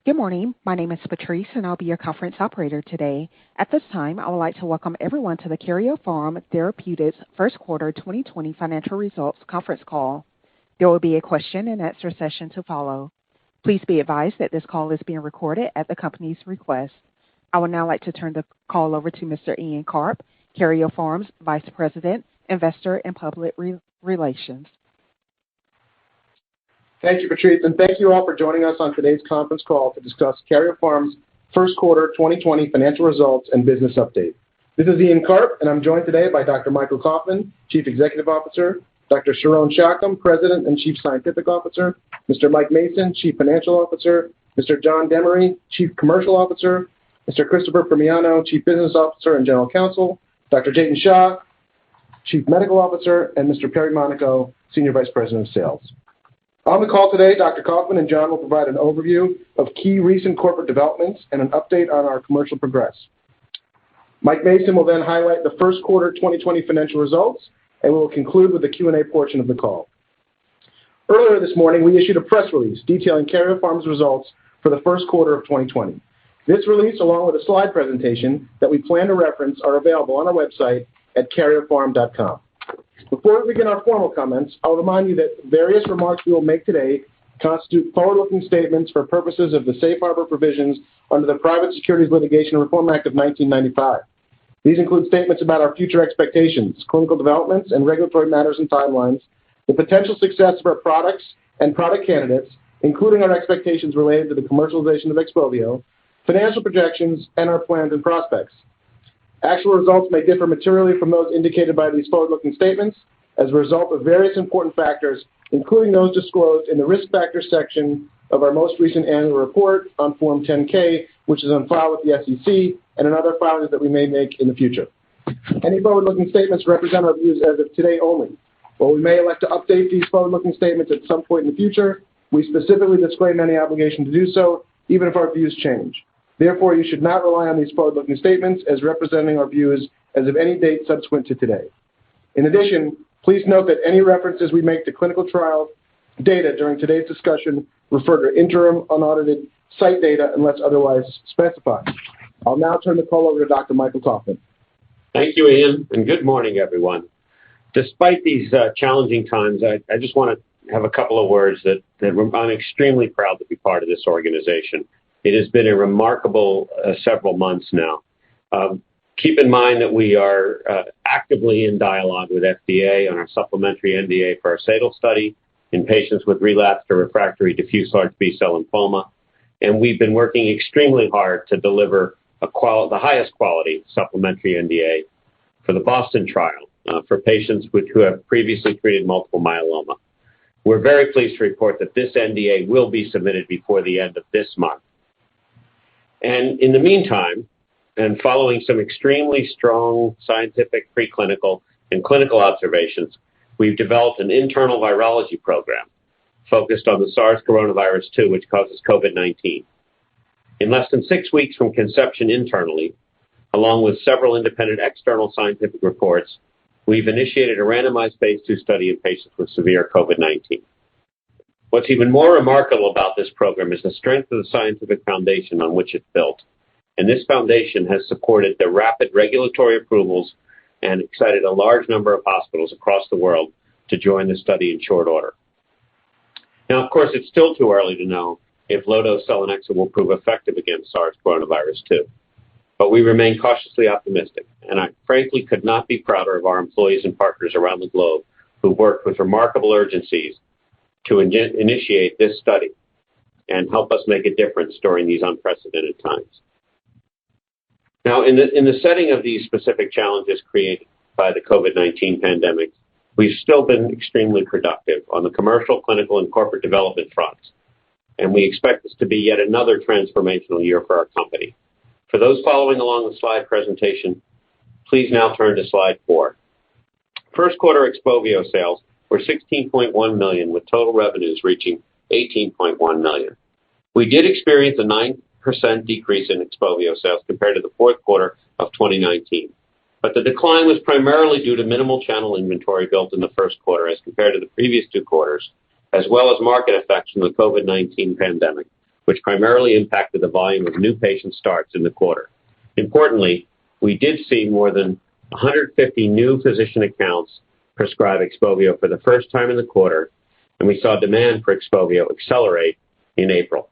Good morning. My name is Patrice, and I'll be your conference operator today. At this time, I would like to welcome everyone to the Karyopharm Therapeutics First Quarter 2020 Financial Results Conference Call. There will be a question-and-answer session to follow. Please be advised that this call is being recorded at the company's request. I would now like to turn the call over to Mr. Ian Karp, Karyopharm's Vice President, Investor and Public Relations. Thank you, Patrice, and thank you all for joining us on today's conference call to discuss Karyopharm's First Quarter 2020 Financial Results and Business Update. This is Ian Karp, and I'm joined today by Dr. Michael Kauffman, Chief Executive Officer, Dr. Sharon Shacham, President and Chief Scientific Officer, Mr. Mike Mason, Chief Financial Officer, Mr. John Demery, Chief Commercial Officer, Mr. Christopher Primiano, Chief Business Officer and General Counsel, Dr. Jayden Shah, Chief Medical Officer, and Mr. Perry Monaco, Senior Vice President of Sales. On the call today, Dr. Kauffman and John will provide an overview of key recent corporate developments and an update on our commercial progress. Mike Mason will then highlight the first quarter 2020 financial results, and we will conclude with the Q&A portion of the call. Earlier this morning, we issued a press release detailing Karyopharm's results for the first quarter of 2020. This release, along with a slide presentation that we plan to reference, are available on our website at karyopharm.com. Before we begin our formal comments, I'll remind you that various remarks we will make today constitute forward-looking statements for purposes of the Safe Harbor provisions under the Private Securities Litigation Reform Act of 1995. These include statements about our future expectations, clinical developments, and regulatory matters and timelines, the potential success of our products and product candidates, including our expectations related to the commercialization of XPOVIO, financial projections, and our plans and prospects. Actual results may differ materially from those indicated by these forward-looking statements as a result of various important factors, including those disclosed in the Risk Factors section of our most recent annual report on Form 10-K, which is on file with the SEC, and in other filings that we may make in the future. Any forward-looking statements represent our views as of today only. While we may elect to update these forward-looking statements at some point in the future, we specifically disclaim any obligation to do so, even if our views change. Therefore, you should not rely on these forward-looking statements as representing our views as of any date subsequent to today. In addition, please note that any references we make to clinical trial data during today's discussion refer to interim, unaudited site data unless otherwise specified. I'll now turn the call over to Dr. Michael Kauffman. Thank you, Ian, and good morning, everyone. Despite these challenging times, I just want to have a couple of words that I'm extremely proud to be part of this organization. It has been a remarkable several months now. Keep in mind that we are actively in dialogue with FDA on our supplementary NDA for our SADAL study in patients with relapsed or refractory diffuse large B-cell lymphoma, and we've been working extremely hard to deliver the highest quality supplementary NDA for the Boston trial for patients who have previously treated multiple myeloma. We're very pleased to report that this NDA will be submitted before the end of this month. And in the meantime, and following some extremely strong scientific, preclinical, and clinical observations, we've developed an internal virology program focused on the SARS coronavirus 2, which causes COVID-19. In less than 6 weeks from conception internally, along with several independent external scientific reports, we've initiated a randomized phase 2 study in patients with severe COVID-19. What's even more remarkable about this program is the strength of the scientific foundation on which it's built. And this foundation has supported the rapid regulatory approvals and excited a large number of hospitals across the world to join the study in short order. Now, of course, it's still too early to know if low-dose selinexor will prove effective against SARS coronavirus 2. But we remain cautiously optimistic, and I frankly could not be prouder of our employees and partners around the globe who worked with remarkable urgencies to initiate this study and help us make a difference during these unprecedented times. Now, in the setting of these specific challenges created by the COVID-19 pandemic, we've still been extremely productive on the commercial, clinical, and corporate development fronts, and we expect this to be yet another transformational year for our company. For those following along the slide presentation, please now turn to slide 4. First quarter XPOVIO sales were $16.1 million, with total revenues reaching $18.1 million. We did experience a 9% decrease in XPOVIO sales compared to the fourth quarter of 2019, but the decline was primarily due to minimal channel inventory built in the first quarter as compared to the previous 2 quarters, as well as market effects from the COVID-19 pandemic, which primarily impacted the volume of new patient starts in the quarter. Importantly, we did see more than 150 new physician accounts prescribe XPOVIO for the first time in the quarter, and we saw demand for XPOVIO accelerate in April.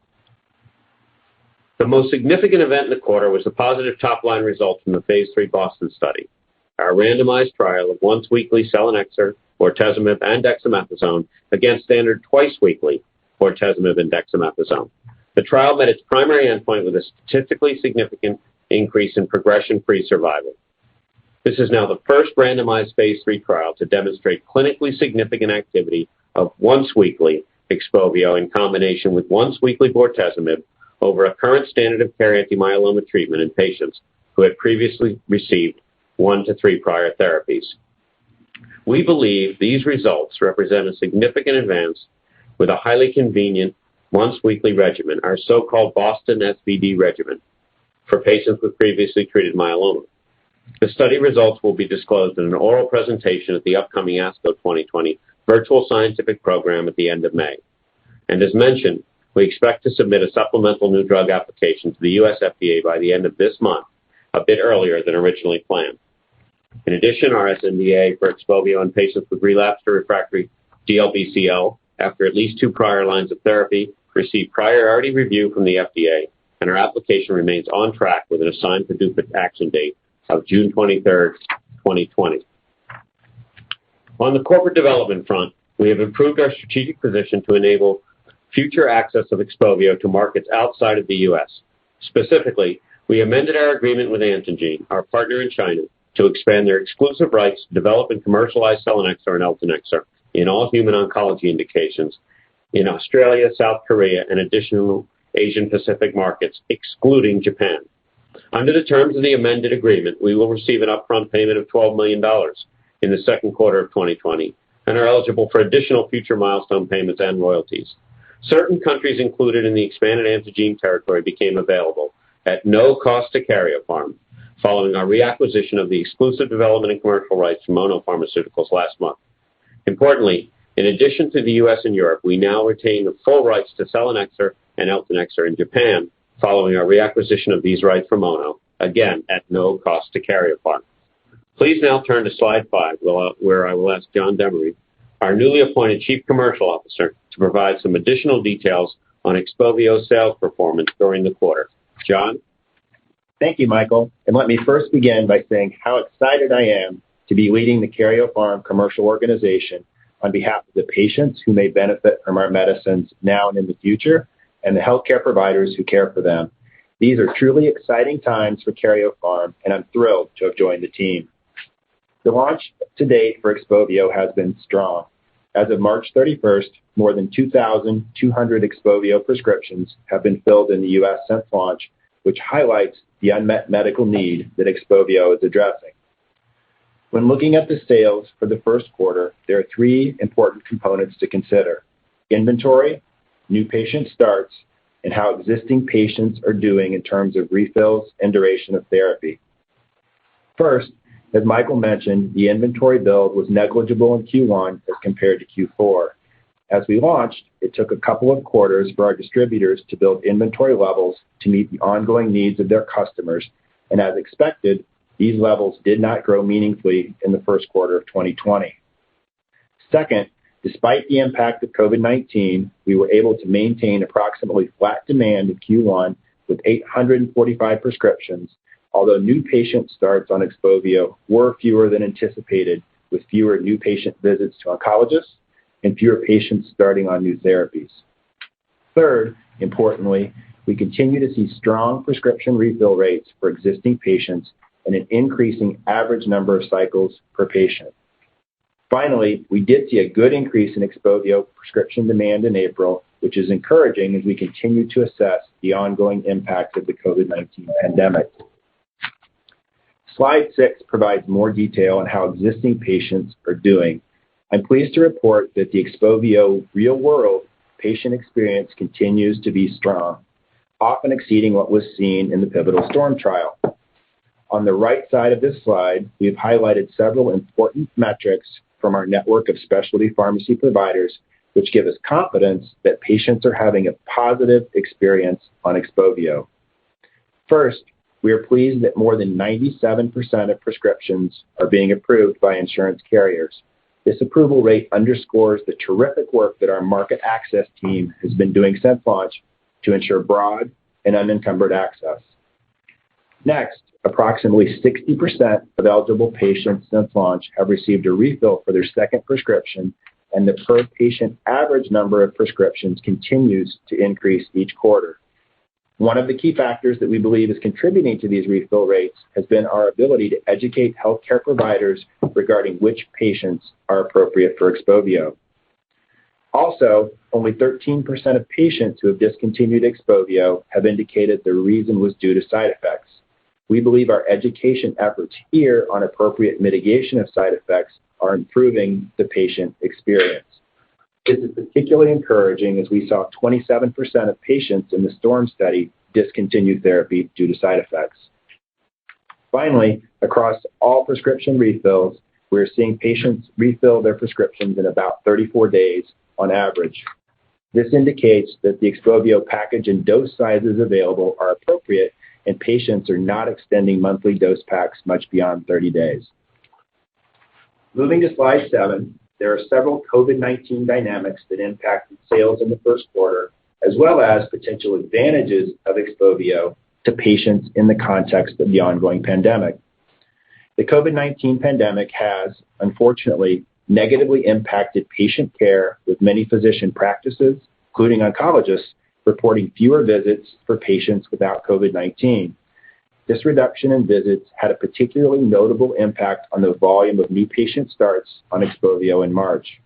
The most significant event in the quarter was the positive top-line results from the Phase 3 Boston study, our randomized trial of once-weekly selinexor, bortezomib, and dexamethasone against standard twice-weekly bortezomib and dexamethasone. The trial met its primary endpoint with a statistically significant increase in progression-free survival. This is now the first randomized Phase 3 trial to demonstrate clinically significant activity of once-weekly XPOVIO in combination with once-weekly bortezomib over a current standard of care anti-myeloma treatment in patients who had previously received 1 to 3 prior therapies. We believe these results represent a significant advance with a highly convenient once-weekly regimen, our so-called Boston SVD regimen, for patients with previously treated myeloma. The study results will be disclosed in an oral presentation at the upcoming ASCO 2020 virtual scientific program at the end of May. And as mentioned, we expect to submit a supplemental new drug application to the U.S. FDA by the end of this month, a bit earlier than originally planned. In addition, our sNDA for XPOVIO in patients with relapsed or refractory DLBCL after at least 2 prior lines of therapy received priority review from the FDA, and our application remains on track with an assigned PDUFA action date of June 23rd, 2020. On the corporate development front, we have improved our strategic position to enable future access of XPOVIO to markets outside of the U.S. Specifically, we amended our agreement with Antengene, our partner in China, to expand their exclusive rights to develop and commercialize selinexor and eltanexor in all human oncology indications in Australia, South Korea, and additional Asian Pacific markets, excluding Japan. Under the terms of the amended agreement, we will receive an upfront payment of $12 million in the second quarter of 2020 and are eligible for additional future milestone payments and royalties. Certain countries included in the expanded Antengene territory became available at no cost to Karyopharm, following our reacquisition of the exclusive development and commercial rights from Ono Pharmaceuticals last month. Importantly, in addition to the U.S. and Europe, we now retain the full rights to selinexor and eltanexor in Japan, following our reacquisition of these rights from Ono, again at no cost to Karyopharm. Please now turn to slide 5, where I will ask John Demery, our newly appointed Chief Commercial Officer, to provide some additional details on XPOVIO sales performance during the quarter. John? Thank you, Michael. And let me first begin by saying how excited I am to be leading the Karyopharm commercial organization on behalf of the patients who may benefit from our medicines now and in the future, and the healthcare providers who care for them. These are truly exciting times for Karyopharm, and I'm thrilled to have joined the team. The launch to date for XPOVIO has been strong. As of March 31st, more than 2,200 XPOVIO prescriptions have been filled in the U.S. since launch, which highlights the unmet medical need that XPOVIO is addressing. When looking at the sales for the first quarter, there are 3 important components to consider: inventory, new patient starts, and how existing patients are doing in terms of refills and duration of therapy. First, as Michael mentioned, the inventory build was negligible in Q1 as compared to Q4. As we launched, it took a couple of quarters for our distributors to build inventory levels to meet the ongoing needs of their customers, and as expected, these levels did not grow meaningfully in the first quarter of 2020. Second, despite the impact of COVID-19, we were able to maintain approximately flat demand in Q1 with 845 prescriptions, although new patient starts on XPOVIO were fewer than anticipated, with fewer new patient visits to oncologists and fewer patients starting on new therapies. Third, importantly, we continue to see strong prescription refill rates for existing patients and an increasing average number of cycles per patient. Finally, we did see a good increase in XPOVIO prescription demand in April, which is encouraging as we continue to assess the ongoing impact of the COVID-19 pandemic. Slide 6 provides more detail on how existing patients are doing. I'm pleased to report that the XPOVIO real-world patient experience continues to be strong, often exceeding what was seen in the pivotal STORM trial. On the right side of this slide, we have highlighted several important metrics from our network of specialty pharmacy providers which give us confidence that patients are having a positive experience on XPOVIO. First, we are pleased that more than 97% of prescriptions are being approved by insurance carriers. This approval rate underscores the terrific work that our market access team has been doing since launch to ensure broad and unencumbered access. Next, approximately 60% of eligible patients since launch have received a refill for their second prescription, and the per-patient average number of prescriptions continues to increase each quarter. One of the key factors that we believe is contributing to these refill rates has been our ability to educate healthcare providers regarding which patients are appropriate for XPOVIO. Also, only 13% of patients who have discontinued XPOVIO have indicated the reason was due to side effects. We believe our education efforts here on appropriate mitigation of side effects are improving the patient experience. This is particularly encouraging as we saw 27% of patients in the STORM study discontinue therapy due to side effects. Finally, across all prescription refills, we're seeing patients refill their prescriptions in about 34 days on average. This indicates that the XPOVIO package and dose sizes available are appropriate and patients are not extending monthly dose packs much beyond 30 days. Moving to slide 7, there are several COVID-19 dynamics that impacted sales in the first quarter, as well as potential advantages of XPOVIO to patients in the context of the ongoing pandemic. The COVID-19 pandemic has, unfortunately, negatively impacted patient care, with many physician practices, including oncologists, reporting fewer visits for patients without COVID-19. This reduction in visits had a particularly notable impact on the volume of new patient starts on XPOVIO in March.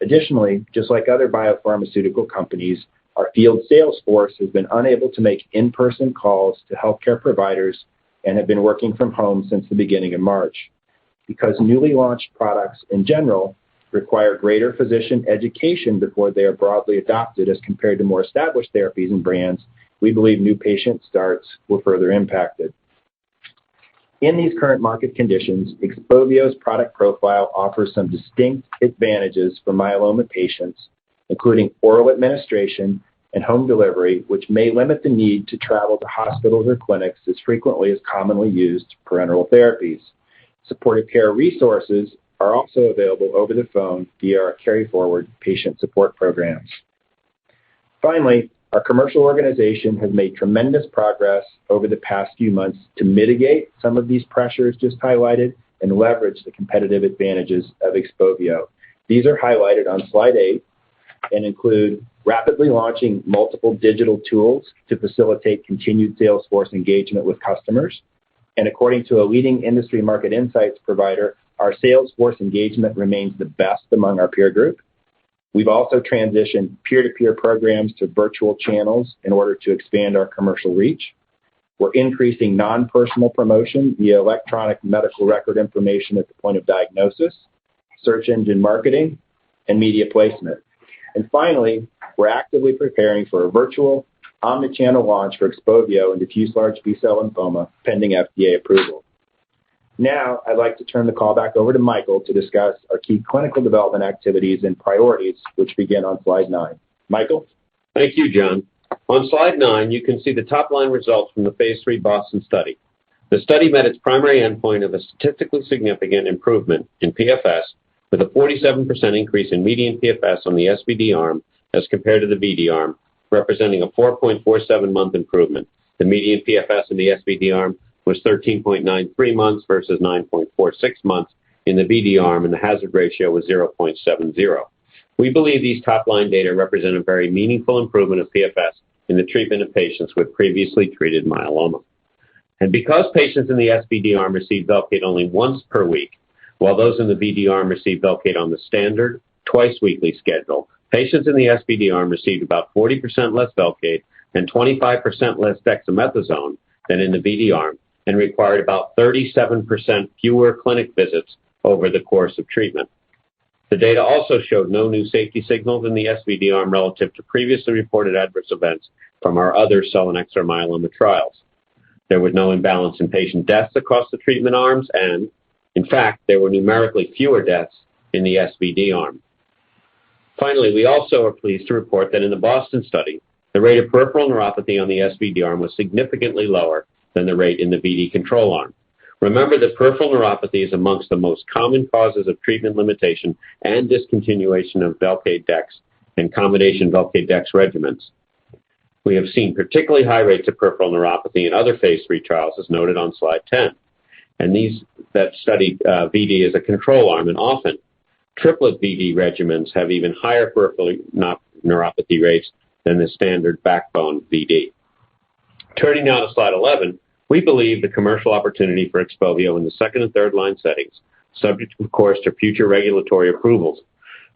Additionally, just like other biopharmaceutical companies, our field sales force has been unable to make in-person calls to healthcare providers and have been working from home since the beginning of March. Because newly launched products in general require greater physician education before they are broadly adopted as compared to more established therapies and brands, we believe new patient starts were further impacted. In these current market conditions, XPOVIO's product profile offers some distinct advantages for myeloma patients, including oral administration and home delivery, which may limit the need to travel to hospitals or clinics as frequently as commonly used parenteral therapies. Supportive care resources are also available over the phone via our Carry-Forward patient support programs. Finally, our commercial organization has made tremendous progress over the past few months to mitigate some of these pressures just highlighted and leverage the competitive advantages of XPOVIO. These are highlighted on slide 8 and include rapidly launching multiple digital tools to facilitate continued sales force engagement with customers. And according to a leading industry market insights provider, our sales force engagement remains the best among our peer group. We've also transitioned peer-to-peer programs to virtual channels in order to expand our commercial reach. We're increasing non-personal promotion via electronic medical record information at the point of diagnosis, search engine marketing, and media placement. And finally, we're actively preparing for a virtual omnichannel launch for XPOVIO in diffuse large B-cell lymphoma, pending FDA approval. Now, I'd like to turn the call back over to Michael to discuss our key clinical development activities and priorities, which begin on slide 9. Michael? Thank you, John. On slide 9, you can see the top-line results from the Phase 3 Boston study. The study met its primary endpoint of a statistically significant improvement in PFS, with a 47% increase in median PFS on the SVD arm as compared to the VD arm, representing a 4.47-month improvement. The median PFS in the SVD arm was 13.93 months versus 9.46 months in the VD arm, and the hazard ratio was 0.70. We believe these top-line data represent a very meaningful improvement of PFS in the treatment of patients with previously treated myeloma. And because patients in the SVD arm received Velcade only once per week, while those in the VD arm received Velcade on the standard, twice-weekly schedule, patients in the SVD arm received about 40% less Velcade and 25% less dexamethasone than in the VD arm, and required about 37% fewer clinic visits over the course of treatment. The data also showed no new safety signals in the SVD arm relative to previously reported adverse events from our other selinexor myeloma trials. There was no imbalance in patient deaths across the treatment arms, and, in fact, there were numerically fewer deaths in the SVD arm. Finally, we also are pleased to report that in the Boston study, the rate of peripheral neuropathy on the SVD arm was significantly lower than the rate in the VD control arm. Remember that peripheral neuropathy is amongst the most common causes of treatment limitation and discontinuation of Velcade-Dex and combination Velcade-Dex regimens. We have seen particularly high rates of peripheral neuropathy in other phase 3 trials, as noted on slide 10. And these that studied VD as a control arm, and often triplet VD regimens have even higher peripheral neuropathy rates than the standard backbone VD. Turning now to slide 11, we believe the commercial opportunity for XPOVIO in the second and third line settings, subject of course to future regulatory approvals,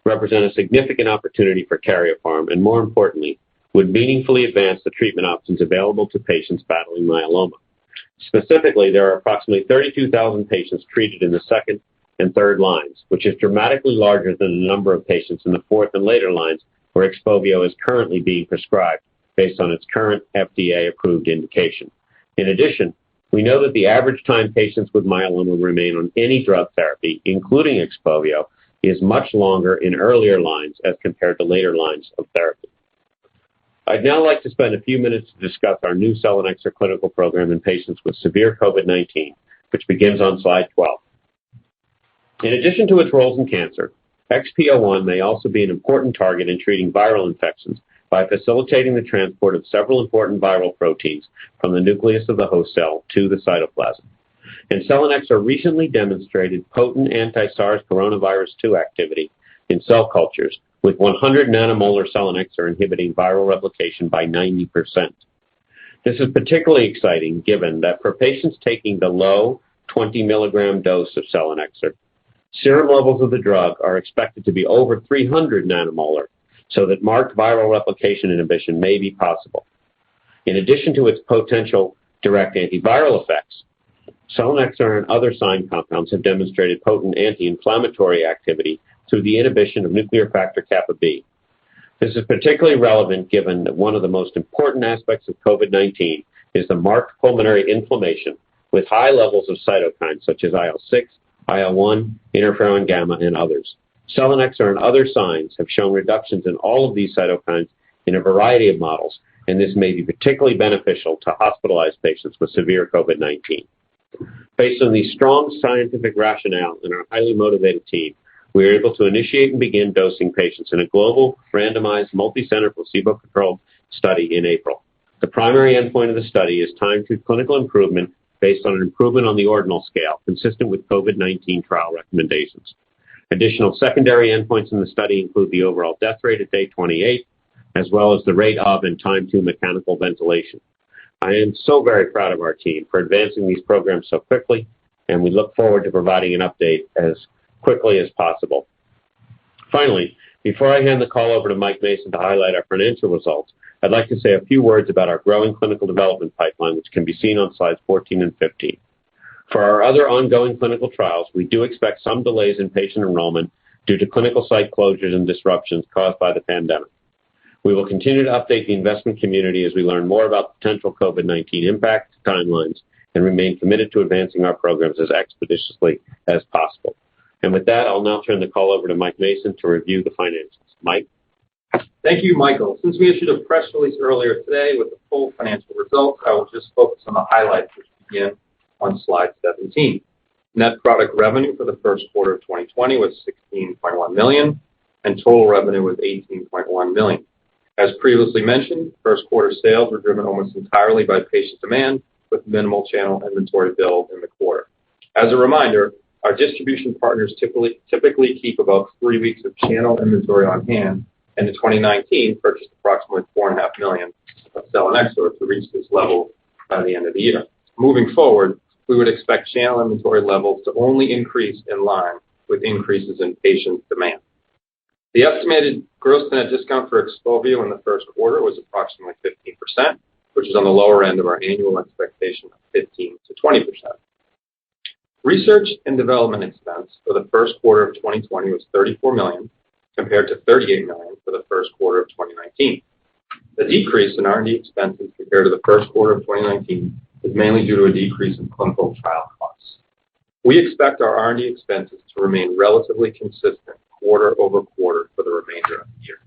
represent a significant opportunity for Karyopharm, and more importantly, would meaningfully advance the treatment options available to patients battling myeloma. Specifically, there are approximately 32,000 patients treated in the second and third lines, which is dramatically larger than the number of patients in the fourth and later lines where XPOVIO is currently being prescribed based on its current FDA-approved indication. In addition, we know that the average time patients with myeloma remain on any drug therapy, including XPOVIO, is much longer in earlier lines as compared to later lines of therapy. I'd now like to spend a few minutes to discuss our new selinexor clinical program in patients with severe COVID-19, which begins on slide 12. In addition to its roles in cancer, XPO1 may also be an important target in treating viral infections by facilitating the transport of several important viral proteins from the nucleus of the host cell to the cytoplasm. And selinexor recently demonstrated potent anti-SARS coronavirus 2 activity in cell cultures with 100 nanomolar selinexor inhibiting viral replication by 90%. This is particularly exciting given that for patients taking the low 20 milligram dose of selinexor, serum levels of the drug are expected to be over 300 nanomolar, so that marked viral replication inhibition may be possible. In addition to its potential direct antiviral effects, selinexor and other SINE compounds have demonstrated potent anti-inflammatory activity through the inhibition of nuclear factor kappa B. This is particularly relevant given that one of the most important aspects of COVID-19 is the marked pulmonary inflammation with high levels of cytokines such as IL-6, IL-1, interferon gamma, and others. Selinexor and other SINEs have shown reductions in all of these cytokines in a variety of models, and this may be particularly beneficial to hospitalized patients with severe COVID-19. Based on the strong scientific rationale and our highly motivated team, we were able to initiate and begin dosing patients in a global, randomized, multi-center, placebo-controlled study in April. The primary endpoint of the study is time to clinical improvement based on an improvement on the ordinal scale, consistent with COVID-19 trial recommendations. Additional secondary endpoints in the study include the overall death rate at day 28, as well as the rate of and time to mechanical ventilation. I am so very proud of our team for advancing these programs so quickly, and we look forward to providing an update as quickly as possible. Finally, before I hand the call over to Mike Mason to highlight our financial results, I'd like to say a few words about our growing clinical development pipeline, which can be seen on slides 14 and 15. For our other ongoing clinical trials, we do expect some delays in patient enrollment due to clinical site closures and disruptions caused by the pandemic. We will continue to update the investment community as we learn more about potential COVID-19 impact timelines and remain committed to advancing our programs as expeditiously as possible. And with that, I'll now turn the call over to Mike Mason to review the financials. Mike? Thank you, Michael. Since we issued a press release earlier today with the full financial results, I will just focus on the highlights, which begin on slide 17. Net product revenue for the first quarter of 2020 was $16.1 million, and total revenue was $18.1 million. As previously mentioned, first quarter sales were driven almost entirely by patient demand, with minimal channel inventory build in the quarter. As a reminder, our distribution partners typically keep about 3 weeks of channel inventory on hand, and in 2019 purchased approximately $4.5 million of selinexor to reach this level by the end of the year. Moving forward, we would expect channel inventory levels to only increase in line with increases in patient demand. The estimated gross net discount for XPOVIO in the first quarter was approximately 15%, which is on the lower end of our annual expectation of 15 to 20%. Research and development expense for the first quarter of 2020 was $34 million, compared to $38 million for the first quarter of 2019. The decrease in R&D expenses compared to the first quarter of 2019 is mainly due to a decrease in clinical trial costs. We expect our R&D expenses to remain relatively consistent quarter-over-quarter for the remainder of the year.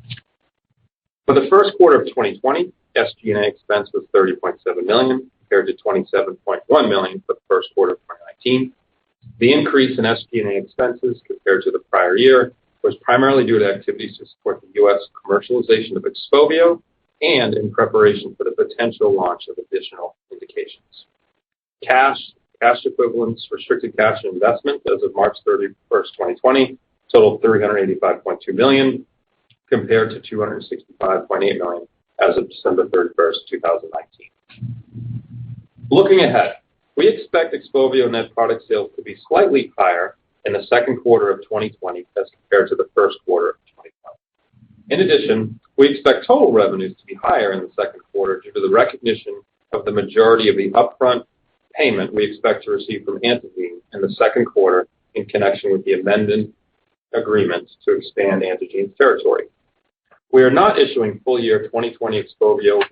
For the first quarter of 2020, SG&A expense was $30.7 million compared to $27.1 million for the first quarter of 2019. The increase in SG&A expenses compared to the prior year was primarily due to activities to support the U.S. commercialization of XPOVIO and in preparation for the potential launch of additional indications. Cash equivalents, restricted cash, and investments as of March 31st, 2020 totaled $385.2 million compared to $265.8 million as of December 31st, 2019. Looking ahead, we expect XPOVIO net product sales to be slightly higher in the second quarter of 2020 as compared to the first quarter of 2020. In addition, we expect total revenues to be higher in the second quarter due to the recognition of the majority of the upfront payment we expect to receive from Antengene in the second quarter in connection with the amended agreement to expand Antengene's territory. We are not issuing full year 2020 XPOVIO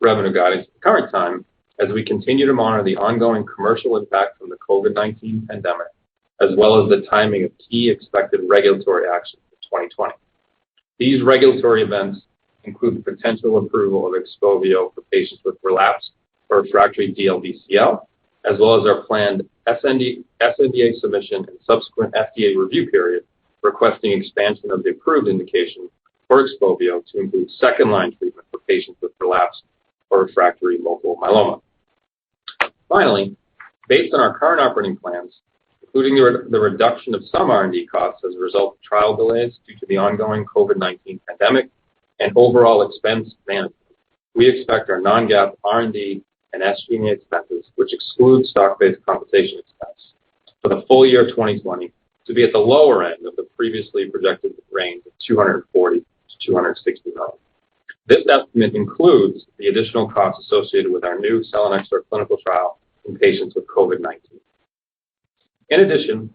revenue guidance at the current time as we continue to monitor the ongoing commercial impact from the COVID-19 pandemic, as well as the timing of key expected regulatory actions in 2020. These regulatory events include the potential approval of XPOVIO for patients with relapsed or refractory DLBCL, as well as our planned SNDA submission and subsequent FDA review period requesting expansion of the approved indication for XPOVIO to include second-line treatment for patients with relapsed or refractory multiple myeloma. Finally, based on our current operating plans, including the reduction of some R&D costs as a result of trial delays due to the ongoing COVID-19 pandemic and overall expense management, we expect our non-GAAP R&D and SG&A expenses, which exclude stock-based compensation expense, for the full year 2020 to be at the lower end of the previously projected range of $240 to $260 million. This estimate includes the additional costs associated with our new selinexor clinical trial in patients with COVID-19. In addition,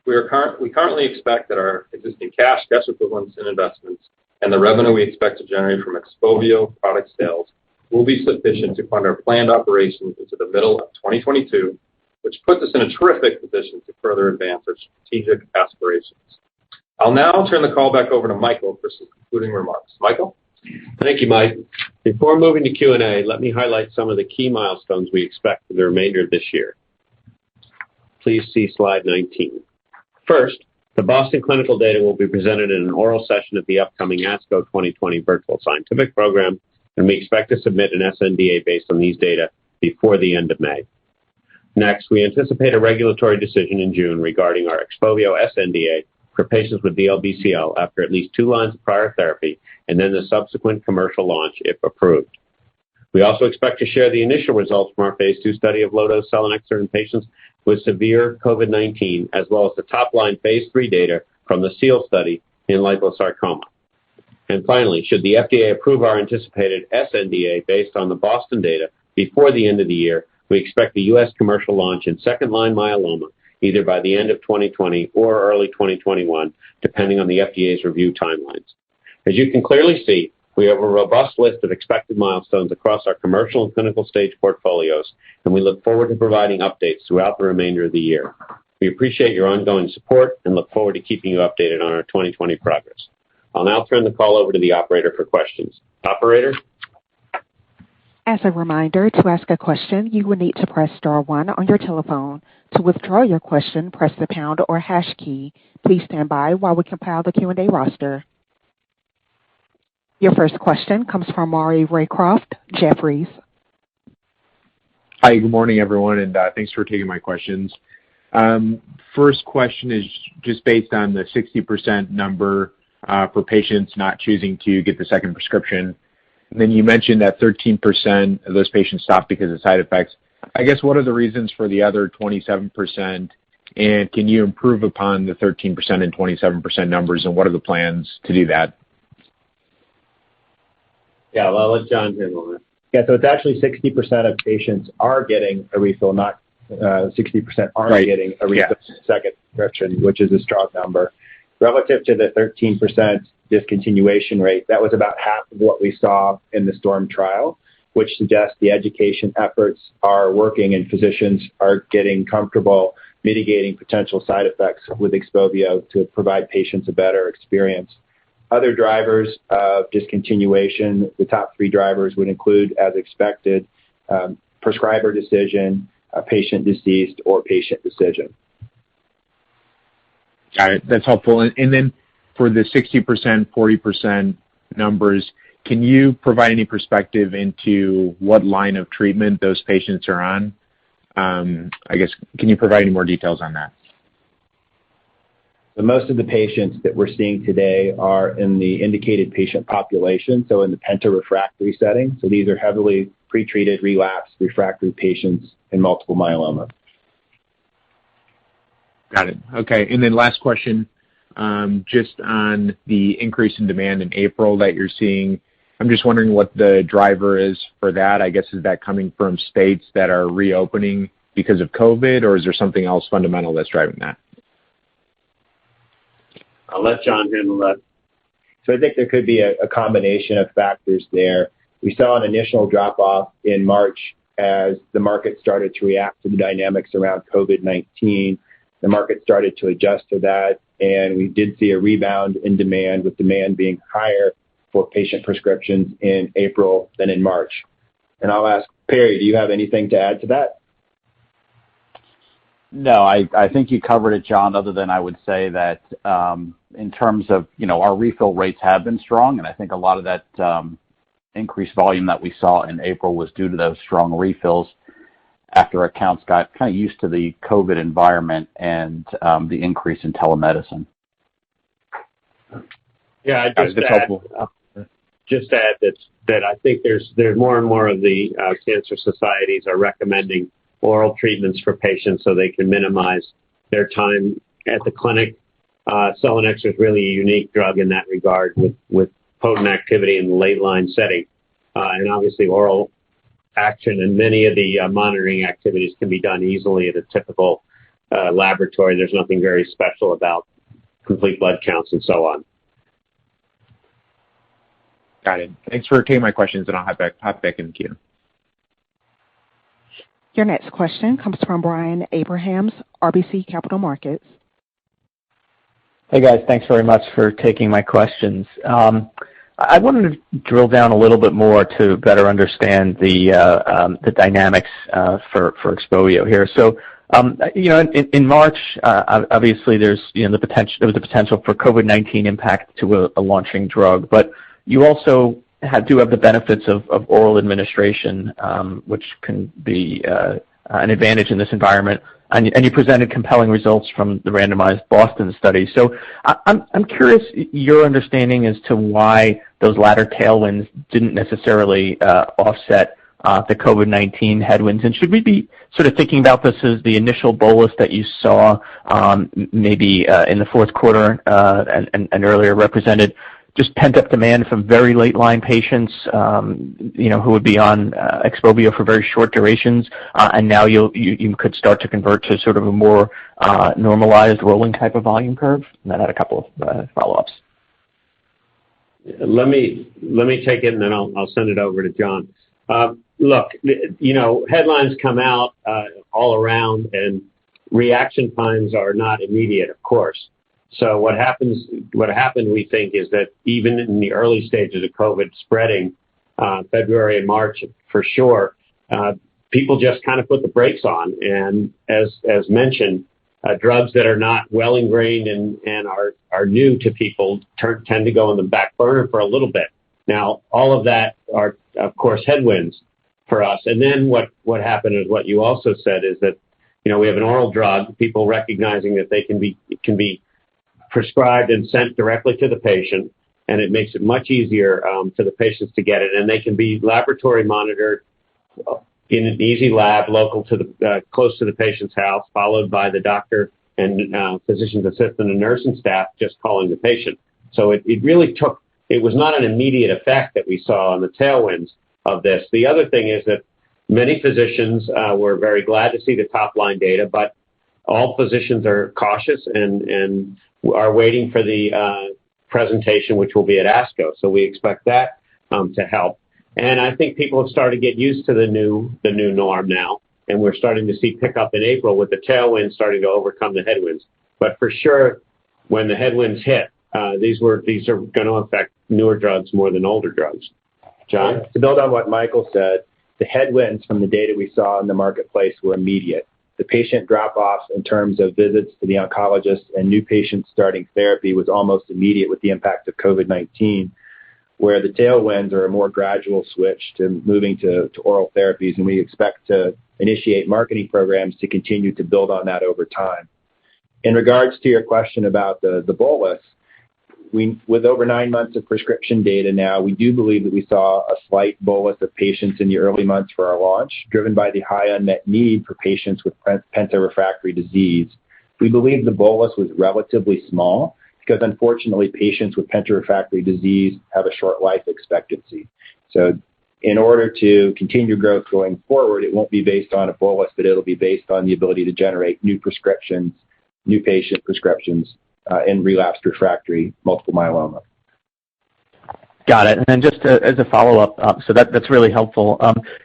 we currently expect that our existing cash equivalents, and investments, and the revenue we expect to generate from XPOVIO product sales will be sufficient to fund our planned operations into the middle of 2022, which puts us in a terrific position to further advance our strategic aspirations. I'll now turn the call back over to Michael for some concluding remarks. Michael? Thank you, Mike. Before moving to Q&A, let me highlight some of the key milestones we expect for the remainder of this year. Please see slide 19. First, the Boston clinical data will be presented in an oral session at the upcoming ASCO 2020 virtual scientific program, and we expect to submit an SNDA based on these data before the end of May. Next, we anticipate a regulatory decision in June regarding our XPOVIO SNDA for patients with DLBCL after at least 2 lines of prior therapy, and then the subsequent commercial launch if approved. We also expect to share the initial results from our phase 2 study of low-dose selinexor in patients with severe COVID-19, as well as the top-line phase 3 data from the SEAL study in liposarcoma. And finally, should the FDA approve our anticipated SNDA based on the Boston data before the end of the year, we expect the U.S. commercial launch in second-line myeloma either by the end of 2020 or early 2021, depending on the FDA's review timelines. As you can clearly see, we have a robust list of expected milestones across our commercial and clinical stage portfolios, and we look forward to providing updates throughout the remainder of the year. We appreciate your ongoing support and look forward to keeping you updated on our 2020 progress. I'll now turn the call over to the operator for questions. Operator? As a reminder, to ask a question, you will need to press star 1 on your telephone. To withdraw your question, press the pound or hash key. Please stand by while we compile the Q&A roster. Your first question comes from Maury Raycroft, Jefferies. Hi, good morning, everyone, and thanks for taking my questions. First question is just based on the 60% number for patients not choosing to get the second prescription. And then you mentioned that 13% of those patients stopped because of side effects. I guess what are the reasons for the other 27%, and can you improve upon the 13% and 27% numbers, and what are the plans to do that? Yeah, well, I'll let John handle that. Yeah, so it's actually 60% of patients are getting a refill, not 60% aren't getting a refill second prescription, which is a strong number. Relative to the 13% discontinuation rate, that was about half of what we saw in the STORM trial, which suggests the education efforts are working and physicians are getting comfortable mitigating potential side effects with XPOVIO to provide patients a better experience. Other drivers of discontinuation, the top 3 drivers would include, as expected, prescriber decision, patient deceased, or patient decision. Got it. That's helpful. And then for the 60%, 40% numbers, can you provide any perspective into what line of treatment those patients are on? I guess, can you provide any more details on that? So most of the patients that we're seeing today are in the indicated patient population, so in the pentarefractory setting. So these are heavily pretreated, relapsed, refractory patients in multiple myeloma. Got it. Okay. And then last question, just on the increase in demand in April that you're seeing. I'm just wondering what the driver is for that. I guess, is that coming from states that are reopening because of COVID, or is there something else fundamental that's driving that? I'll let John handle that. So I think there could be a combination of factors there. We saw an initial drop-off in March as the market started to react to the dynamics around COVID-19. The market started to adjust to that, and we did see a rebound in demand, with demand being higher for patient prescriptions in April than in March. And I'll ask Perry, do you have anything to add to that? No, I think you covered it, John, other than I would say that in terms of, our refill rates have been strong, and I think a lot of that increased volume that we saw in April was due to those strong refills after accounts got kind of used to the COVID environment and the increase in telemedicine. Yeah, just add that I think there's more and more of the cancer societies are recommending oral treatments for patients so they can minimize their time at the clinic. Selinexor is really a unique drug in that regard, with potent activity in the late line setting, and obviously oral action and many of the monitoring activities can be done easily at a typical laboratory. There's nothing very special about complete blood counts and so on. Got it. Thanks for taking my questions, and I'll hop back in the queue. Your next question comes from Brian Abrahams, RBC Capital Markets. Hey guys, thanks very much for taking my questions. I wanted to drill down a little bit more to better understand the dynamics for XPOVIO here. So, in March, obviously there was the potential for COVID-19 impact to a launching drug, but you also do have the benefits of oral administration, which can be an advantage in this environment. And you presented compelling results from the randomized Boston study. So I'm curious your understanding as to why those latter tailwinds didn't necessarily offset the COVID-19 headwinds. And should we be sort of thinking about this as the initial bolus that you saw maybe in the fourth quarter and earlier represented just pent-up demand from very late-line patients, who would be on XPOVIO for very short durations, and now you could start to convert to sort of a more normalized rolling type of volume curve? And then I had a couple of follow-ups. Let me take it, and then I'll send it over to John. Look, headlines come out all around, and reaction times are not immediate, of course. So what happened, we think, is that even in the early stages of COVID spreading, February and March for sure, people just kind of put the brakes on. And as mentioned, drugs that are not well ingrained and are new to people tend to go on the back burner for a little bit. Now, all of that are, of course, headwinds for us. And then what happened is what you also said is that, we have an oral drug, people recognizing that they can be prescribed and sent directly to the patient, and it makes it much easier for the patients to get it, and they can be laboratory monitored in an easy lab local to the close to the patient's house, followed by the doctor and physician's assistant and nursing staff just calling the patient. So it was not an immediate effect that we saw on the tailwinds of this. The other thing is that many physicians were very glad to see the top line data, but all physicians are cautious and are waiting for the presentation, which will be at ASCO. So we expect that to help. And I think people have started to get used to the new norm now. and we're starting to see pickup in April with the tailwinds starting to overcome the headwinds. But for sure, when the headwinds hit, these are going to affect newer drugs more than older drugs. John? To build on what Michael said, the headwinds from the data we saw in the marketplace were immediate. The patient drop-off in terms of visits to the oncologist and new patients starting therapy was almost immediate with the impact of COVID-19, where the tailwinds are a more gradual switch to moving to oral therapies, and we expect to initiate marketing programs to continue to build on that over time. In regards to your question about the bolus, with over 9 months of prescription data now, we do believe that we saw a slight bolus of patients in the early months for our launch, driven by the high unmet need for patients with pentarefractory disease. We believe the bolus was relatively small because, unfortunately, patients with pentarefractory disease have a short life expectancy. So in order to continue growth going forward, it won't be based on a bolus, but it'll be based on the ability to generate new prescriptions, new patient prescriptions in relapsed refractory multiple myeloma. Got it. And then just as a follow-up, so that's really helpful.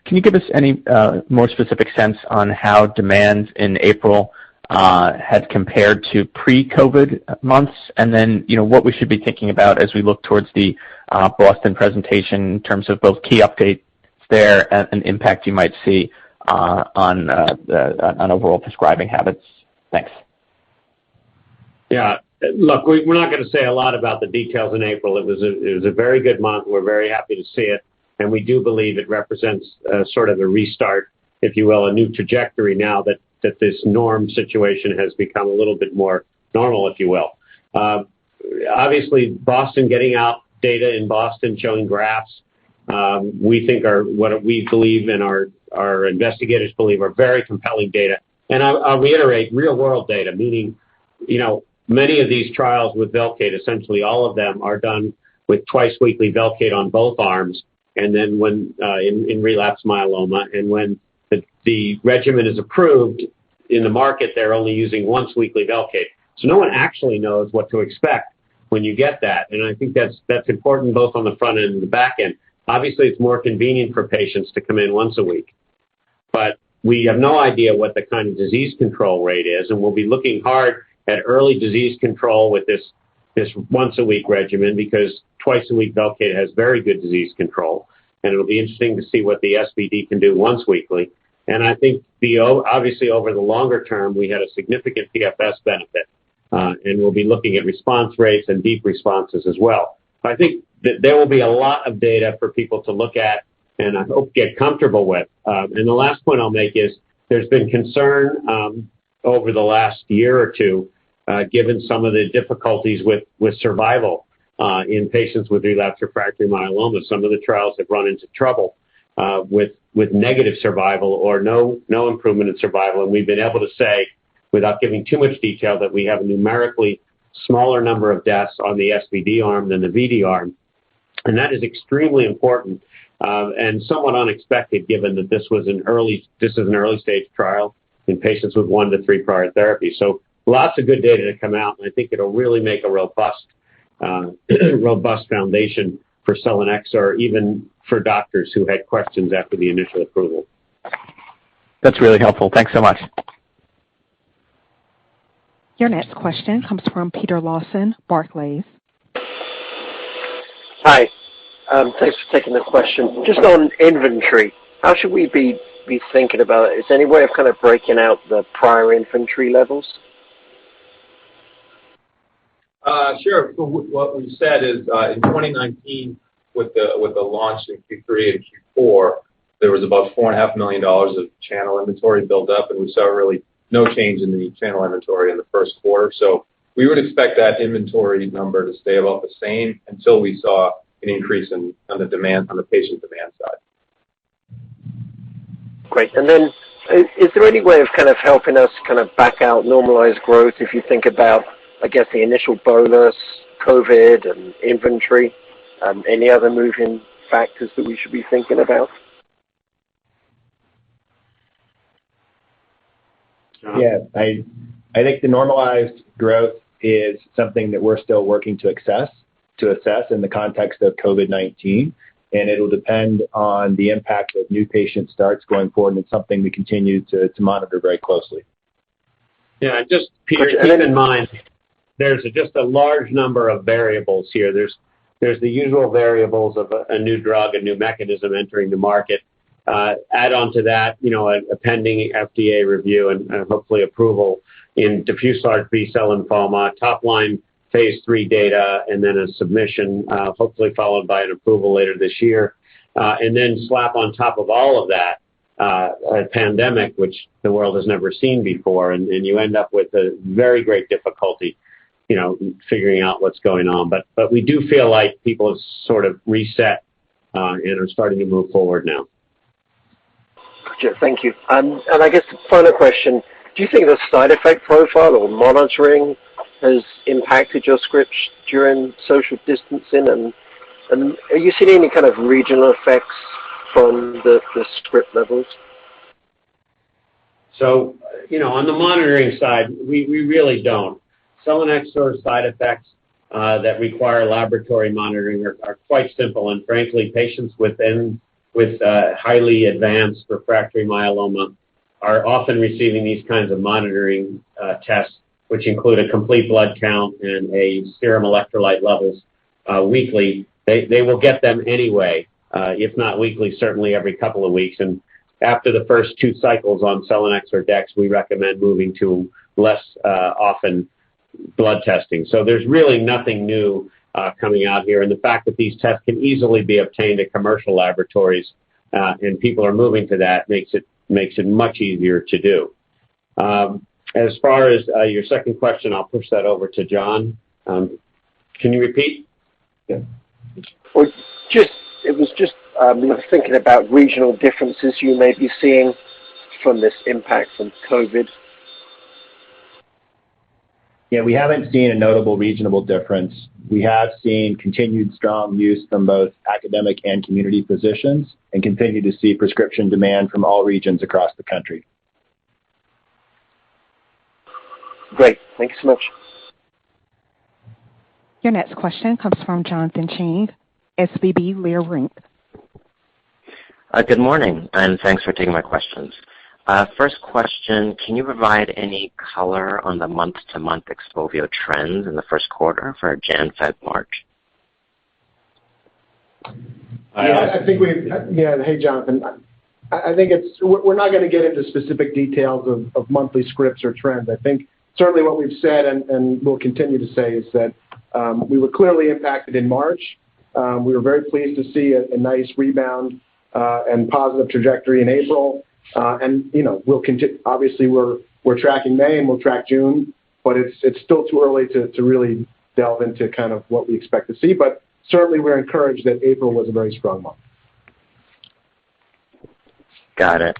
Can you give us any more specific sense on how demand in April had compared to pre-COVID months, and then what we should be thinking about as we look towards the Boston presentation in terms of both key updates there and impact you might see on overall prescribing habits? Thanks. Yeah. Look, we're not going to say a lot about the details in April. It was a very good month. We're very happy to see it, and we do believe it represents sort of a restart, if you will, a new trajectory now that this norm situation has become a little bit more normal, if you will. Obviously, Boston, getting out data in Boston showing graphs, we think are what we believe and our investigators believe are very compelling data. And I'll reiterate, real-world data, meaning, many of these trials with Velcade, essentially all of them, are done with twice-weekly Velcade on both arms, and then when in relapsed myeloma, and when the regimen is approved in the market, they're only using once-weekly Velcade. So no one actually knows what to expect when you get that, and I think that's important both on the front end and the back end. Obviously, it's more convenient for patients to come in once a week, but we have no idea what the kind of disease control rate is, and we'll be looking hard at early disease control with this once-a-week regimen, because twice-a-week Velcade has very good disease control, and it'll be interesting to see what the SVD can do once weekly. And I think obviously over the longer term, we had a significant PFS benefit, and we'll be looking at response rates and deep responses as well. I think that there will be a lot of data for people to look at and I hope get comfortable with. And the last point I'll make is there's been concern over the last year or two, given some of the difficulties with survival in patients with relapsed refractory myeloma. Some of the trials have run into trouble with negative survival or no improvement in survival. And we've been able to say, without giving too much detail, that we have a numerically smaller number of deaths on the SVD arm than the VD arm. And that is extremely important and somewhat unexpected, given that this is an early stage trial in patients with 1 to 3 prior therapies. So lots of good data to come out, and I think it'll really make a robust foundation for selinexor, even for doctors who had questions after the initial approval. That's really helpful. Thanks so much. Your next question comes from Peter Lawson, Barclays. Hi. Thanks for taking the question. Just on inventory, how should we be thinking about it? Is there any way of kind of breaking out the prior inventory levels? Sure. So what we said is in 2019, with the launch in Q3 and Q4, there was about $4.5 million of channel inventory built up, and we saw really no change in the channel inventory in the first quarter. So we would expect that inventory number to stay about the same until we saw an increase on the patient demand side. Great. And then is there any way of kind of helping us kind of back out normalized growth if you think about, I guess, the initial bolus, COVID, and inventory? Any other moving factors that we should be thinking about? Yeah, I think the normalized growth is something that we're still working to assess in the context of COVID-19. and it'll depend on the impact of new patient starts going forward, and it's something we continue to monitor very closely. Yeah, just Peter, keep in mind there's just a large number of variables here. There's the usual variables of a new drug, a new mechanism entering the market. Add on to that, a pending FDA review and hopefully approval in diffuse large B-cell lymphoma, top-line phase 3 data, and then a submission, hopefully followed by an approval later this year. And then slap on top of all of that a pandemic, which the world has never seen before, and you end up with a very great difficulty, figuring out what's going on. But we do feel like people have sort of reset and are starting to move forward now. Gotcha, thank you. And I guess the final question, do you think the side effect profile or monitoring has impacted your scripts during social distancing? And are you seeing any kind of regional effects from the script levels? So, on the monitoring side, we really don't. Selinexor side effects that require laboratory monitoring are quite simple, and frankly, patients with highly advanced refractory myeloma are often receiving these kinds of monitoring tests, which include a complete blood count and a serum electrolyte levels weekly. They will get them anyway, if not weekly, certainly every couple of weeks. And after the first 2 cycles on Selinexor Dex, we recommend moving to less often blood testing. So there's really nothing new coming out here. And the fact that these tests can easily be obtained at commercial laboratories and people are moving to that makes it much easier to do. As far as your second question, I'll push that over to John. Can you repeat? Yeah. Well, thinking about regional differences you may be seeing from this impact from COVID. Yeah, we haven't seen a notable regional difference. We have seen continued strong use from both academic and community physicians and continue to see prescription demand from all regions across the country. Great. Thank you so much. Your next question comes from Jonathan Chang, SVB Leerink. Good morning, and thanks for taking my questions. First question, can you provide any color on the month-to-month XPOVIO trends in the first quarter for Jan, Feb, March? Hey, Jonathan. I think we're not going to get into specific details of monthly scripts or trends. I think certainly what we've said and will continue to say is that we were clearly impacted in March. We were very pleased to see a nice rebound and positive trajectory in April. And we'll continue. Obviously, we're tracking May and we'll track June, but it's still too early to really delve into kind of what we expect to see. But certainly, we're encouraged that April was a very strong month. Got it.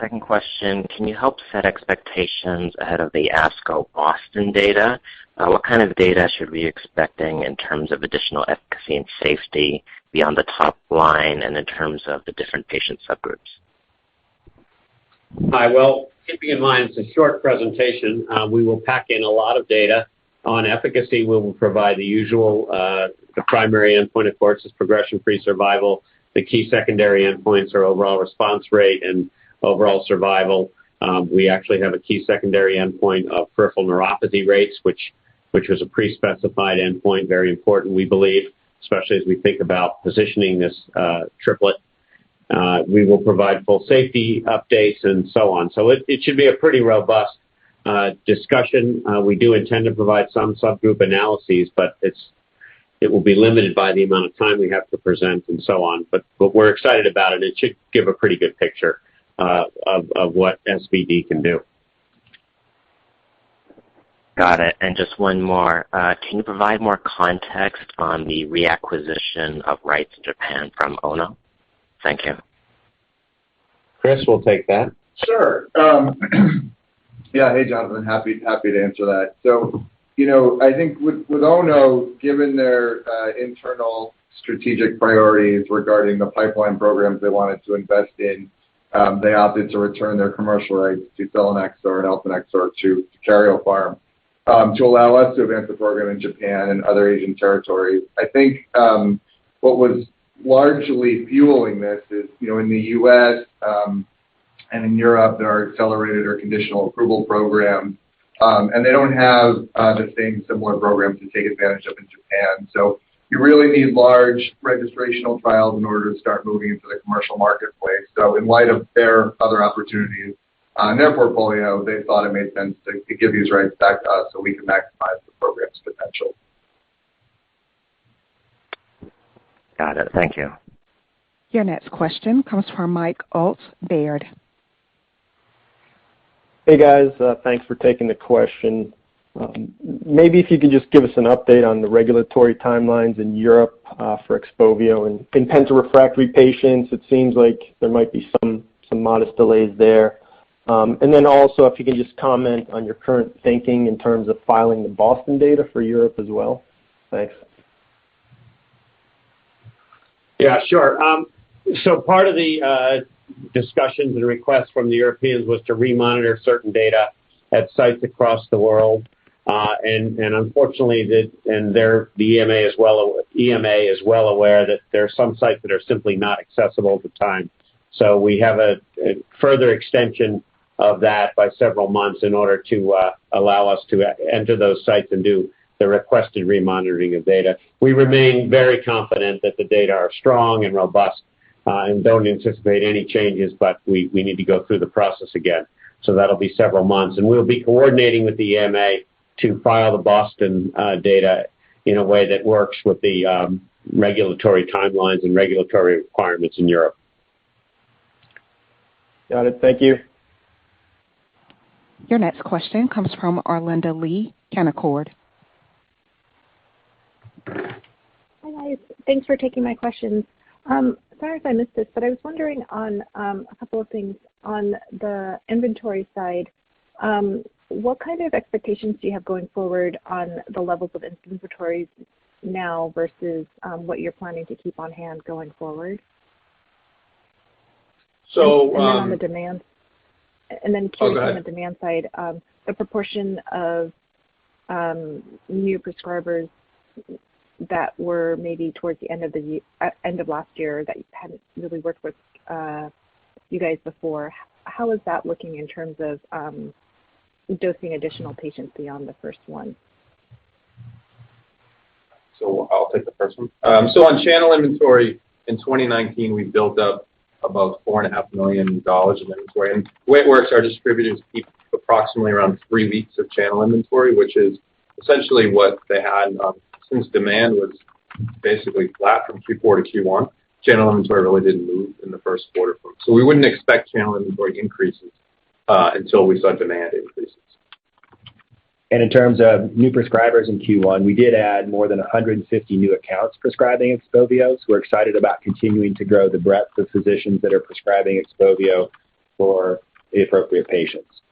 Second question, can you help set expectations ahead of the ASCO Boston data? What kind of data should we be expecting in terms of additional efficacy and safety beyond the top line and in terms of the different patient subgroups? Hi. Well, keeping in mind it's a short presentation, we will pack in a lot of data. On efficacy, we will provide the usual, the primary endpoint, of course, is progression-free survival. The key secondary endpoints are overall response rate and overall survival. We actually have a key secondary endpoint of peripheral neuropathy rates, which was a pre-specified endpoint, very important, we believe, especially as we think about positioning this triplet. We will provide full safety updates and so on. So it should be a pretty robust discussion. We do intend to provide some subgroup analyses, but it will be limited by the amount of time we have to present and so on. But we're excited about it. It should give a pretty good picture of what SVD can do. Got it. And just one more. Can you provide more context on the reacquisition of rights in Japan from Ono? Thank you. Chris will take that. Sure. Yeah, hey, Jonathan. Happy to answer that. So, I think with Ono, given their internal strategic priorities regarding the pipeline programs they wanted to invest in, they opted to return their commercial rights to Selinexor and Eltanexor to Karyopharm to allow us to advance the program in Japan and other Asian territories. I think what was largely fueling this is, in the U.S. And in Europe, there are accelerated or conditional approval programs, and they don't have the same similar programs to take advantage of in Japan. So you really need large registrational trials in order to start moving into the commercial marketplace. So in light of their other opportunities in their portfolio, they thought it made sense to give these rights back to us so we can maximize the program's potential. Got it. Thank you. Your next question comes from Mike Ulz, Baird. Hey guys, thanks for taking the question. Maybe if you could just give us an update on the regulatory timelines in Europe for XPOVIO and in penta-refractory patients. It seems like there might be some modest delays there. And then also if you can just comment on your current thinking in terms of filing the Boston data for Europe as well. Thanks. Yeah, sure. So part of the discussions and requests from the Europeans was to remonitor certain data at sites across the world. And unfortunately, the EMA is well aware that there are some sites that are simply not accessible at the time. So we have a further extension of that by several months in order to allow us to enter those sites and do the requested remonitoring of data. We remain very confident that the data are strong and robust and don't anticipate any changes, but we need to go through the process again. So that'll be several months. And we'll be coordinating with the EMA to file the Boston data in a way that works with the regulatory timelines and regulatory requirements in Europe. Got it. Thank you. Your next question comes from Arlinda Lee, Canaccord. Hi guys, thanks for taking my questions. Sorry if I missed this, but I was wondering on a couple of things. On the inventory side, what kind of expectations do you have going forward on the levels of inventories now versus what you're planning to keep on hand going forward? So, and then on the demand, and then curious on the demand side, the proportion of new prescribers that were maybe towards the end of last year that you hadn't really worked with you guys before. How is that looking in terms of dosing additional patients beyond the first one? So I'll take the first one. So on channel inventory in 2019, we built up about $4.5 million in inventory. And the way it works, our distributors keep approximately around 3 weeks of channel inventory, which is essentially what they had since demand was basically flat from Q4 to Q1. Channel inventory really didn't move in the first quarter. So we wouldn't expect channel inventory increases until we saw demand increases. And in terms of new prescribers in Q1, we did add more than 150 new accounts prescribing XPOVIO. So we're excited about continuing to grow the breadth of physicians that are prescribing XPOVIO for the appropriate patients.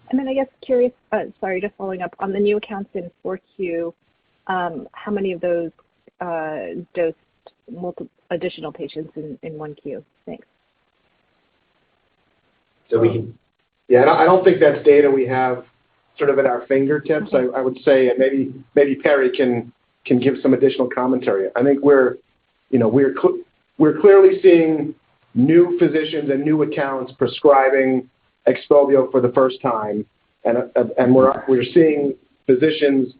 And then I guess curious, just following up on the new accounts in 4Q, how many of those dosed additional patients in 1Q? Thanks. So I don't think that's data we have sort of at our fingertips. I would say, and maybe Perry can give some additional commentary. I think we're clearly seeing new physicians and new accounts prescribing XPOVIO for the first time, and we're seeing physicians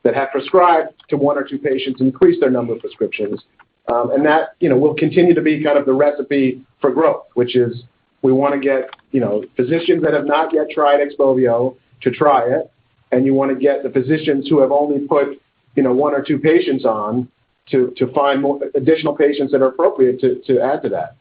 that have prescribed to 1 or 2 patients increase their number of prescriptions, and that will continue to be kind of the recipe for growth, which is we want to get physicians that have not yet tried XPOVIO to try it, and you want to get the physicians who have only put 1 or 2 patients on to find more additional patients that are appropriate to add to that.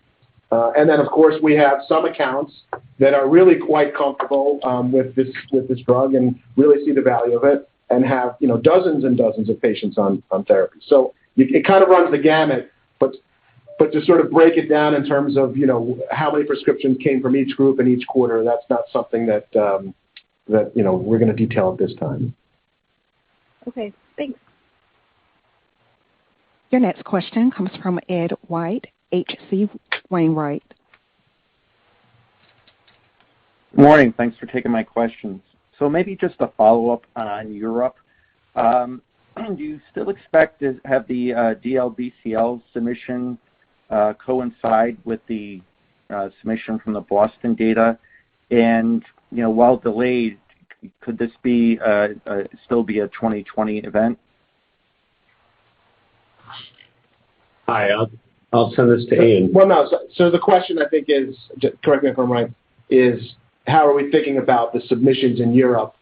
And then, of course, we have some accounts that are really quite comfortable with this drug and really see the value of it and have dozens and dozens of patients on therapy. So it kind of runs the gamut, but to sort of break it down in terms of how many prescriptions came from each group in each quarter, that's not something that we're going to detail at this time. Okay, thanks. Your next question comes from Ed White, H.C. Wainwright. Morning. Thanks for taking my questions. So maybe just a follow-up on Europe. do you still expect to have the DLBCL submission coincide with the submission from the Boston data? And, while delayed, could this be still be a 2020 event? Hi, I'll send this to Ian. Well, no. So the question, I think, is, correct me if I'm right, is how are we thinking about the submissions in Europe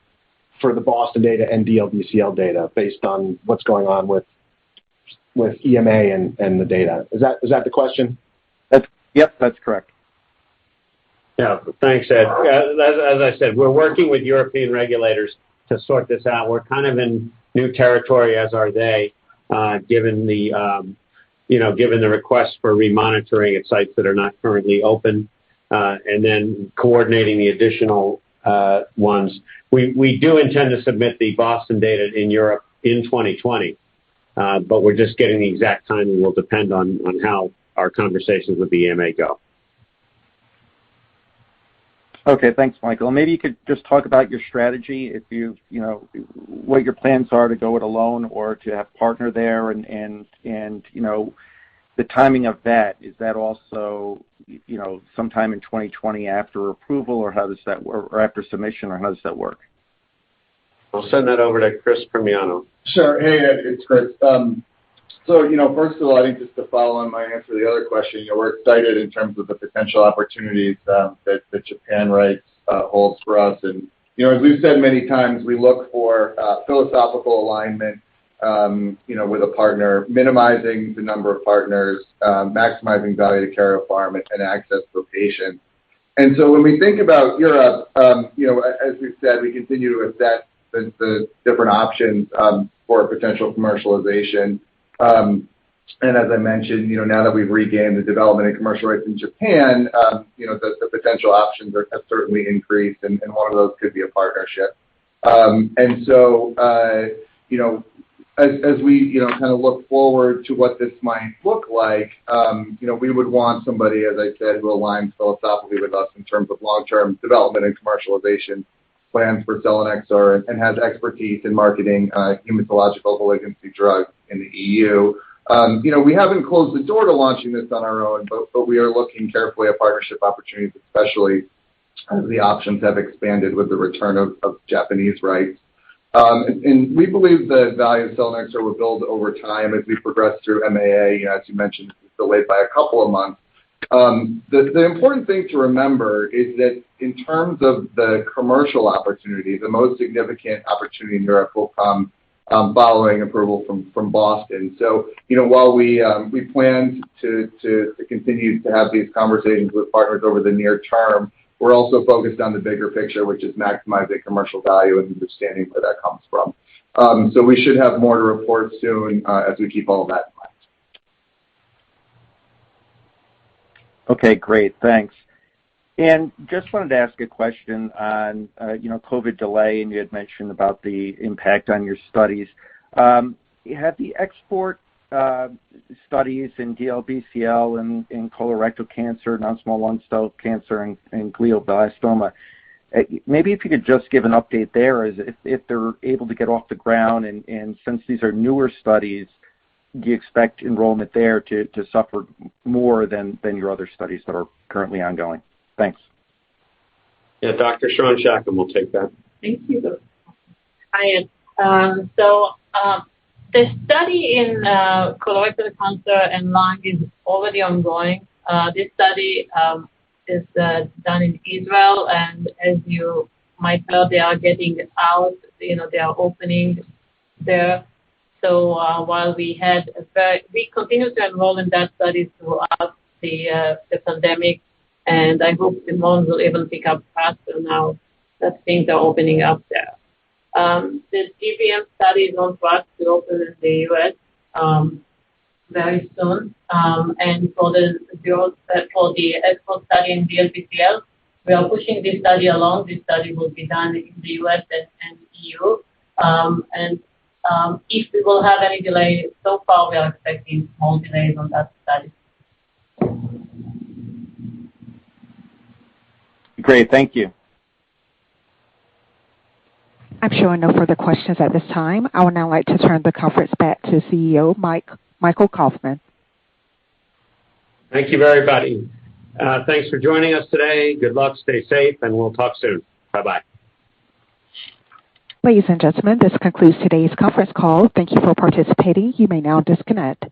for the Boston data and DLBCL data based on what's going on with EMA and the data? Is that the question? Yep, that's correct. Yeah, thanks, Ed. As I said, we're working with European regulators to sort this out. We're kind of in new territory, as are they, given the request for remonitoring at sites that are not currently open, and then coordinating the additional ones. We do intend to submit the Boston data in Europe in 2020, but we're just getting the exact timing will depend on how our conversations with the EMA go. Okay, thanks, Michael. Maybe you could just talk about your strategy, if what your plans are to go it alone or to have partner there, and the timing of that. Is that also sometime in 2020 after approval, or how does that work, or after submission, or how does that work? I'll send that over to Chris Primiano. Sure. Hey, Ed, it's Chris. First of all, I think just to follow on my answer to the other question, we're excited in terms of the potential opportunities that Japan rights holds for us. And, as we've said many times, we look for philosophical alignment, with a partner, minimizing the number of partners, maximizing value to Karyopharm and access for patients. And so when we think about Europe, as we've said, we continue to assess the different options for potential commercialization. And as I mentioned, now that we've regained the development and commercial rights in Japan, the potential options have certainly increased, and one of those could be a partnership. And so, as we, kind of look forward to what this might look like, we would want somebody, as I said, who aligns philosophically with us in terms of long-term development and commercialization plans for selinexor and has expertise in marketing hematological malignancy drugs in the EU. We haven't closed the door to launching this on our own, but we are looking carefully at partnership opportunities, especially as the options have expanded with the return of Japanese rights. And we believe the value of selinexor will build over time as we progress through MAA. As you mentioned, it's delayed by a couple of months. The important thing to remember is that in terms of the commercial opportunity, the most significant opportunity in Europe will come following approval from Boston. So, while we plan to continue to have these conversations with partners over the near term, we're also focused on the bigger picture, which is maximizing commercial value and understanding where that comes from. So we should have more to report soon as we keep all of that in mind. Okay, great. Thanks. And just wanted to ask a question on, COVID delay, and you had mentioned about the impact on your studies. Have the export studies in DLBCL and in colorectal cancer, non-small lung cell cancer, and glioblastoma, maybe if you could just give an update there, as if they're able to get off the ground, and since these are newer studies, do you expect enrollment there to suffer more than your other studies that are currently ongoing? Thanks. Yeah, Dr. Sharon Shackham will take that. Thank you. Hi, Ed. The study in colorectal cancer and lung is already ongoing. This study is done in Israel, and as you might know, they are getting out. They are opening there. So while we continue to enroll in that study throughout the pandemic, and I hope enrollment will even pick up faster now that things are opening up there. The GBM study is on track to open in the U.S. Very soon, and for the export study in DLBCL, we are pushing this study along. This study will be done in the U.S. and EU, and if we will have any delay, so far we are expecting small delays on that study. Great, thank you. I'm showing no further questions at this time. I would now like to turn the conference back to CEO Michael Kauffman. Thank you, everybody. Thanks for joining us today. Good luck, stay safe, and we'll talk soon. Bye-bye. Ladies and gentlemen, this concludes today's conference call. Thank you for participating. You may now disconnect.